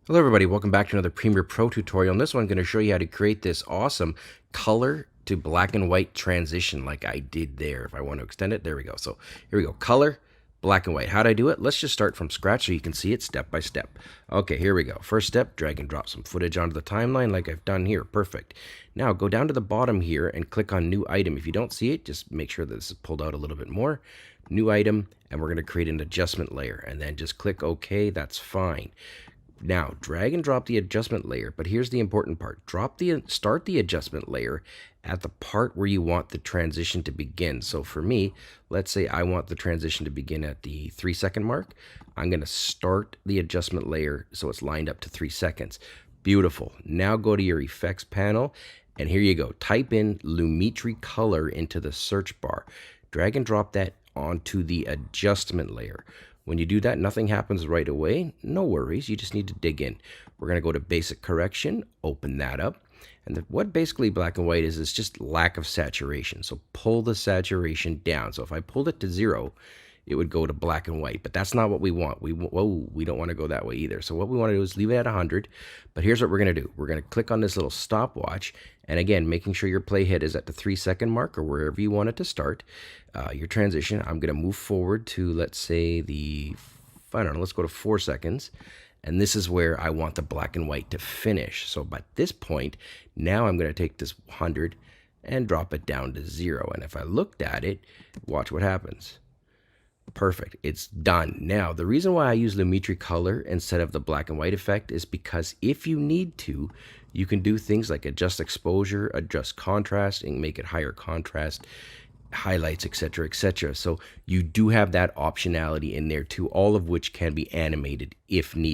Hello everybody, welcome back to another Premiere Pro tutorial. In this one I'm going to show you how to create this awesome color to black and white transition like I did there. If I want to extend it, there we go. So here we go, color, black and white. How do I do it? Let's just start from scratch so you can see it step by step. Okay, here we go. First step, drag and drop some footage onto the timeline like I've done here. Perfect. Now go down to the bottom here and click on new item. If you don't see it, just make sure that this is pulled out a little bit more. New item, and we're going to create an adjustment layer and then just click OK. That's fine. Now, drag and drop the adjustment layer, but here's the important part. Start the adjustment layer at the part where you want the transition to begin. So for me, let's say I want the transition to begin at the 3-second mark. I'm going to start the adjustment layer so it's lined up to 3 seconds. Beautiful. Now go to your effects panel, and here you go. Type in lumetri color into the search bar. Drag and drop that onto the adjustment layer. When you do that, nothing happens right away. No worries, you just need to dig in. We're going to go to basic correction, open that up. And what basically black and white is just lack of saturation. So pull the saturation down. So if I pulled it to 0, it would go to black and white, but that's not what we want. We don't want to go that way either. So what we want to do is leave it at 100, but here's what we're going to do. We're going to click on this little stopwatch, and again, making sure your playhead is at the 3-second mark or wherever you want it to start. Your transition, I'm going to move forward to, let's say I don't know, let's go to 4 seconds. And this is where I want the black and white to finish. So by this point, now I'm going to take this 100 and drop it down to 0. And if I looked at it, watch what happens. Perfect. It's done. Now, the reason why I use lumetri color instead of the black and white effect is because if you need to, you can do things like adjust exposure, adjust contrast, and make it higher contrast, highlights, etc., etc. So you do have that optionality in there too, all of which can be animated if needed.